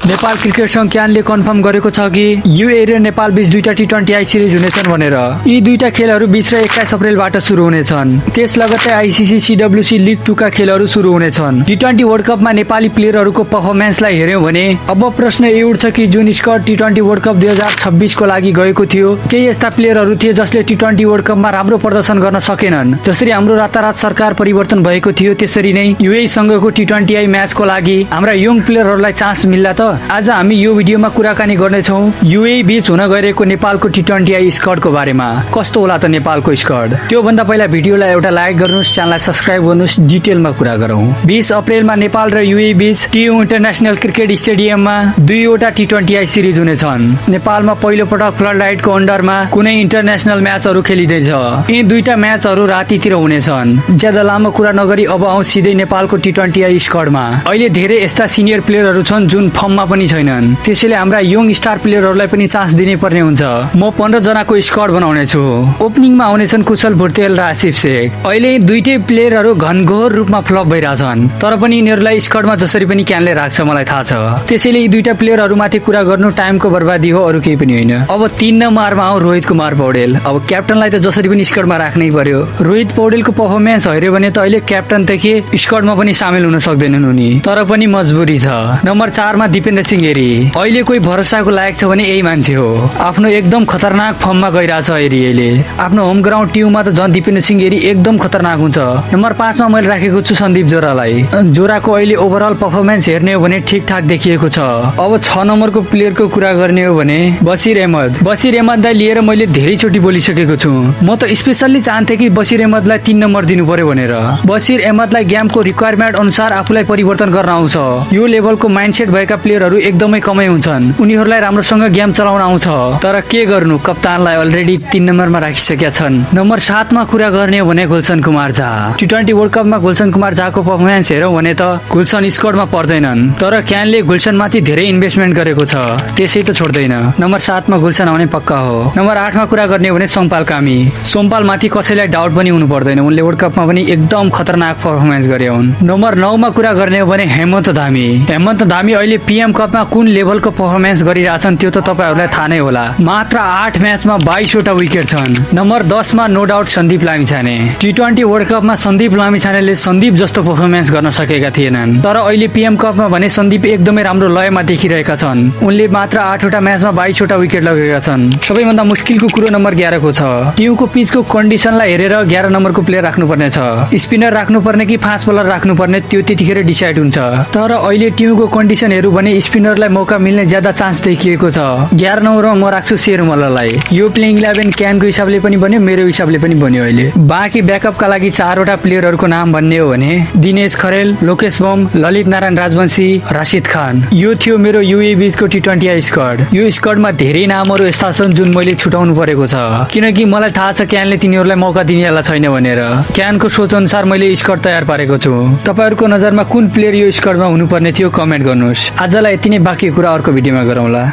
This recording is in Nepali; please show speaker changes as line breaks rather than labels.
नेपाल क्रिकेट संघ क्यानले कन्फर्म गरेको छ कि युए र नेपाल बीच दुईटा टी20 आई सिरिज हुनेछन् भनेर। यी दुईटा खेलहरू 20 र 21 अप्रिलबाट सुरु हुनेछन्। त्यस लगत्तै आईसीसी सीडब्ल्यूसी लीग 2 का खेलहरू सुरु हुनेछन्। टी20 वर्ल्ड कपमा नेपाली प्लेयरहरूको परफर्मेन्सलाई हेर्यौं भने अब प्रश्न यो उठ्छ कि जुन स्क्वाड टी20 वर्ल्ड कप 2026 को लागि गएको थियो, केही यस्ता प्लेयरहरू थिए जसले टी20 वर्ल्ड कपमा राम्रो प्रदर्शन गर्न सकेनन्। जसरी हाम्रो रातारात सरकार परिवर्तन भएको थियो, त्यसरी नै युए सँगको टी20 आई म्याचको लागि हाम्रा यङ प्लेयरहरूलाई चान्स मिल्ला त? आज हामी यो भिडियोमा कुराकानी गर्नेछौँ युए बीच हुन गइरहेको नेपालको टी20 आई स्क्वाडको बारेमा। कस्तो होला त नेपालको स्क्वाड? त्यो भन्दा पहिला भिडियोलाई एउटा लाइक गर्नुस्, च्यानललाई सब्स्क्राइब गर्नुस्, डिटेलमा कुरा गरौँ। 20 अप्रिलमा नेपाल र युए बीच टियु इन्टरनेशनल क्रिकेट स्टेडियममा दुईवटा टी20 आई सिरिज हुनेछन्। नेपालमा पहिलो पटक फ्लड लाइटको अन्डरमा कुनै इन्टरनेशनल म्याचहरू खेलिँदैछ। यी दुईटा म्याचहरू रातितिर हुनेछन्। ज्यादा लामो कुरा नगरी अब आउँ सिधै नेपालको टी20 आई स्क्वाडमा। अहिले धेरै यस्ता सिनियर प्लेयरहरू छन् जुन फर्ममा पनि छैनन्, त्यसैले हाम्रा यङ स्टार प्लेयरहरूलाई पनि चान्स दिनै पर्ने हुन्छ। म 15 जनाको स्क्वाड बनाउने छु। ओपनिङमा आउनेछन् कुशल भुर्तेल र आसिफ शेख। अहिले दुईटै प्लेयरहरू घनघोर रूपमा फ्लप भइरहेछन्, तर पनि यिनीहरूलाई स्क्वाडमा जसरी पनि क्यानले राख्छ मलाई थाहा छ। त्यसैले यी दुईटा प्लेयरहरूमाथि कुरा गर्नु टाइमको बर्बादी हो, अरू केही पनि होइन। अब 3 नम्बरमा आउँ रोहित कुमार पौडेल। अब क्याप्टनलाई त जसरी पनि स्क्वाडमा राख्नै पर्यो। रोहित पौडेलको पर्फर्मेन्स हेर्यो भने त अहिले क्याप्टनदेखि स्क्वाडमा पनि सामेल हुन सक्दैनन् उनी, तर पनि मजबुरी छ। नम्बर 4 मा दिपेन्द्र सिंह हेरी। अहिले कोही भरोसाको लायक छ भने यही मान्छे हो। आफ्नो एकदम खतरनाक फर्ममा गइरहेछ हेरी। अहिले आफ्नो होम ग्राउन्ड टिममा त झन् दिपेन्द्र सिंह हेरी एकदम खतरनाक हुन्छ। नम्बर 5 मा मैले राखेको छु सन्दीप जोरालाई। जोराको अहिले ओभरअल पर्फर्मेन्स हेर्ने हो भने ठिकठाक देखिएको छ। अब 6 नम्बरको प्लेयरको कुरा गर्ने हो भने बसिर अहमद। बसिर अहमदलाई लिएर मैले धेरैचोटि बोलिसकेको छु। म त स्पेसल्ली चाहन्थे कि बसिर अहमदलाई 3 नम्बर दिनु पर्यो भनेर। बसिर अहमदलाई गेमको रिक्वायरमेन्ट अनुसार आफूलाई परिवर्तन गर्न आउँछ। यो लेभलको माइन्डसेट भएका प्लेयरहरू एकदमै कमै हुन्छन्। उनीहरूलाई राम्रोसँग गेम चलाउन आउँछ, तर के गर्नु, कप्तानलाई अलरेडी 3 नम्बरमा राखिसकेका छन्। नम्बर 7 मा कुरा गर्ने हो भने गुलसन कुमार झा। टी20 वर्ल्ड कपमा गुलसन कुमार झाको पर्फर्मेन्स हेरौँ भने त गुलसन स्क्वाडमा पर्दैनन्, तर क्यानले गुलसनमाथि धेरै इन्भेस्टमेन्ट गरेको छ, त्यसै त छोड्दैन। नम्बर 7 मा गुलसन आउने पक्का हो। नम्बर 8 मा कुरा गर्ने हो भने सोमपाल कामी। सोमपाल माथि कसैलाई डाउट पनि हुनु पर्दैन, उनले वर्ल्ड कपमा पनि एकदम खतरनाक पर्फर्मेन्स गरे हुन्। नम्बर 9 मा कुरा गर्ने हो भने हेमन्त धामी। हेमन्त धामी अहिले पीएम कपमा कुन लेभलको पर्फर्मेन्स गरिरहेछन् त्यो त तपाईहरुलाई थाहा नै होला। मात्र 8 म्याचमा 22 वटा विकेट छन्। नम्बर 10 मा नो डाउट सन्दीप लामिछाने। टी20 वर्ल्ड कपमा सन्दीप लामिछानेले सन्दीप जस्तो पर्फर्मेन्स गर्न सकेका थिएनन्, तर अहिले पीएम कपमा भने सन्दीप एकदमै राम्रो लयमा देखिरहेका छन्। उनले मात्र 8 वटा म्याचमा 22 वटा विकेट लगेका छन्। सबैभन्दा मुस्किलको कुरो नम्बर 11 को छ। टिमको पिचको कन्डिसनलाई हेरेर 11 नम्बरको प्लेयर राख्नुपर्ने छ। स्पिनर राख्नुपर्ने कि फास्ट बलर राख्नुपर्ने त्यो त्यतिखेर डिसाइड हुन्छ, तर अहिले टिमको कन्डिसन हेरौँ भने स्पिनरलाई मौका मिल्ने ज्यादा चान्स देखिएको छ। 11 नम्बरमा म राख्छु शेर मल्ललाई। यो प्लेइङ 11 क्यानको हिसाबले पनि बन्यो, मेरो हिसाबले पनि बन्यो। अहिले बाँकी ब्याकअपका लागि 4 वटा प्लेयरहरूको नाम भन्ने हो भने दिनेश खरेल, लोकेश बम, ललित नारायण राजवंशी, राशिद खान। यो थियो मेरो युए बीचको टी20 आई स्क्वाड। यो स्क्वाडमा धेरै नामहरू यस्ता छन् जुन मैले छुटाउनु परेको छ, किनकि मलाई थाहा छ क्यानले तिनीहरूलाई मौका दिनेवाला छैन भनेर। क्यानको सोच अनुसार मैले स्क्वाड तयार पारेको छु। तपाईहरुको नजरमा कुन प्लेयर यो स्क्वाडमा हुनुपर्ने थियो कमेन्ट गर्नुस्। आजलाई यति नै, बाँकी कुरा अर्को भिडियोमा गरौँला।